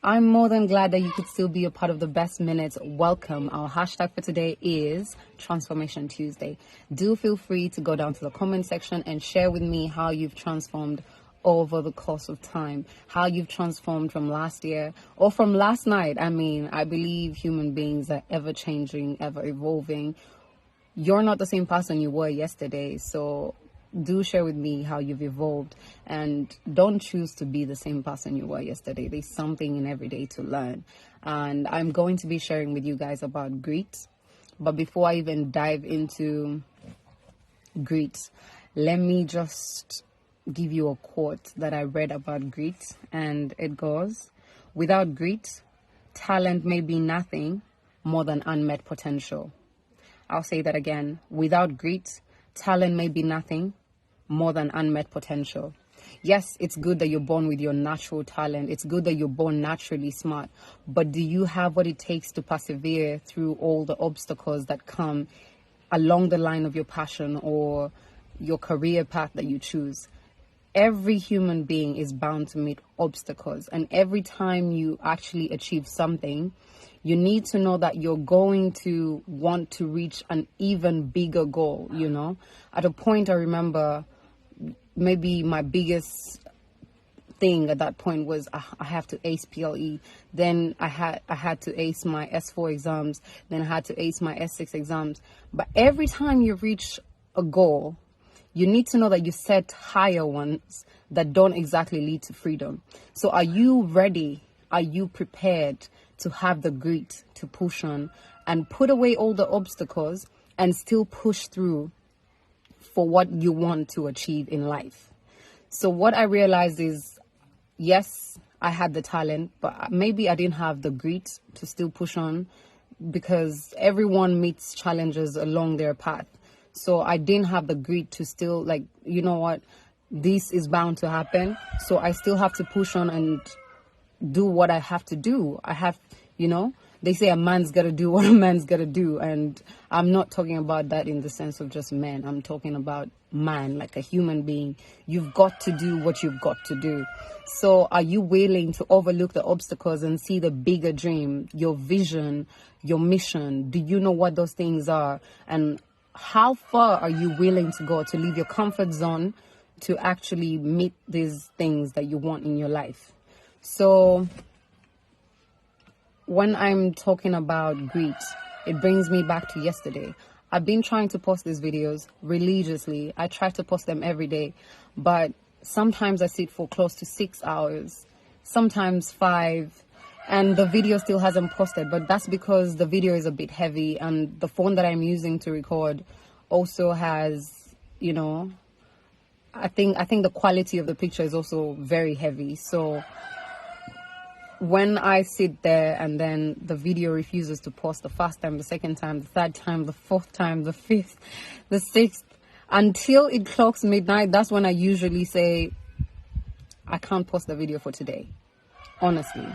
I'm more than glad that you could still be a part of the best minutes. Welcome. Our hashtag for today is Transformation Tuesday. Do feel free to go down to the comment section and share with me how you've transformed over the course of time, how you've transformed from last year or from last night. I mean, I believe human beings are ever changing, ever evolving. You're not the same person you were yesterday, so do share with me how you've evolved, and don't choose to be the same person you were yesterday. There's something in every day to learn, and I'm going to be sharing with you guys about greet. But before I even dive into greet, let me just give you a quote that I read about greet, and it goes, without greet, talent may be nothing more than unmet potential. I'll say that again. Without greet, talent may be nothing more than unmet potential. Yes, it's good that you're born with your natural talent. It's good that you're born naturally smart. But do you have what it takes to persevere through all the obstacles that come along the line of your passion or your career path that you choose? Every human being is bound to meet obstacles. And every time you actually achieve something, you need to know that you're going to want to reach an even bigger goal, you know. At a point, I remember maybe my biggest thing at that point was I have to ace PLE. Then I had to ace my S4 exams. Then I had to ace my S6 exams. But every time you reach a goal, you need to know that you set higher ones that don't exactly lead to freedom. So are you ready? Are you prepared to have the grit to push on and put away all the obstacles and still push through for what you want to achieve in life? So what I realized is, yes, I had the talent, but maybe I didn't have the grit to still push on, because everyone meets challenges along their path. So I didn't have the grit to still, like, you know what, this is bound to happen. So I still have to push on and do what I have to do. I have, you know, they say a man's got to do what a man's got to do. And I'm not talking about that in the sense of just men. I'm talking about man, like a human being. You've got to do what you've got to do. So are you willing to overlook the obstacles and see the bigger dream, your vision, your mission? Do you know what those things are? And how far are you willing to go to leave your comfort zone to actually meet these things that you want in your life? So when I'm talking about greet, it brings me back to yesterday. I've been trying to post these videos religiously. I try to post them every day, but sometimes I sit for close to 6 hours, sometimes 5, and the video still hasn't posted. But that's because the video is a bit heavy, and the phone that I'm using to record also has, you know, I think the quality of the picture is also very heavy. So when I sit there and then the video refuses to post the first time, the second time, the third time, the fourth time, the fifth, the sixth, until it clocks midnight, that's when I usually say, I can't post the video for today, honestly.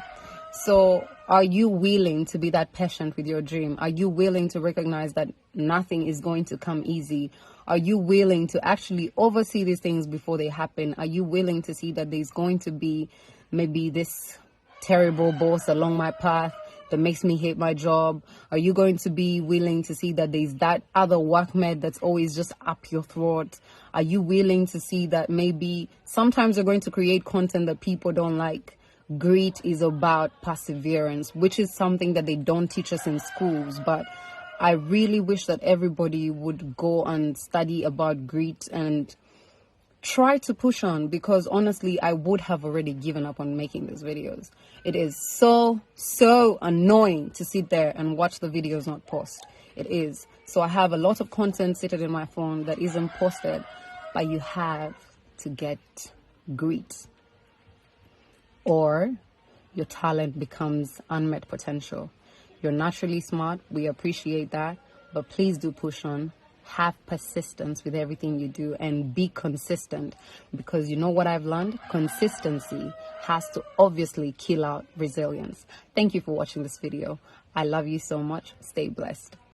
So are you willing to be that patient with your dream? Are you willing to recognize that nothing is going to come easy? Are you willing to actually oversee these things before they happen? Are you willing to see that there's going to be maybe this terrible boss along my path that makes me hate my job? Are you going to be willing to see that there's that other workmate that's always just up your throat? Are you willing to see that maybe sometimes you're going to create content that people don't like? Grit is about perseverance, which is something that they don't teach us in schools. But I really wish that everybody would go and study about grit and try to push on, because honestly, I would have already given up on making these videos. It is so annoying to sit there and watch the videos not post. It is. So I have a lot of content sitting in my phone that isn't posted, but you have to get grit, or your talent becomes unmet potential. You're naturally smart. We appreciate that. But please do push on. Have persistence with everything you do and be consistent, because you know what I've learned? Consistency has to obviously kill out resilience. Thank you for watching this video. I love you so much. Stay blessed.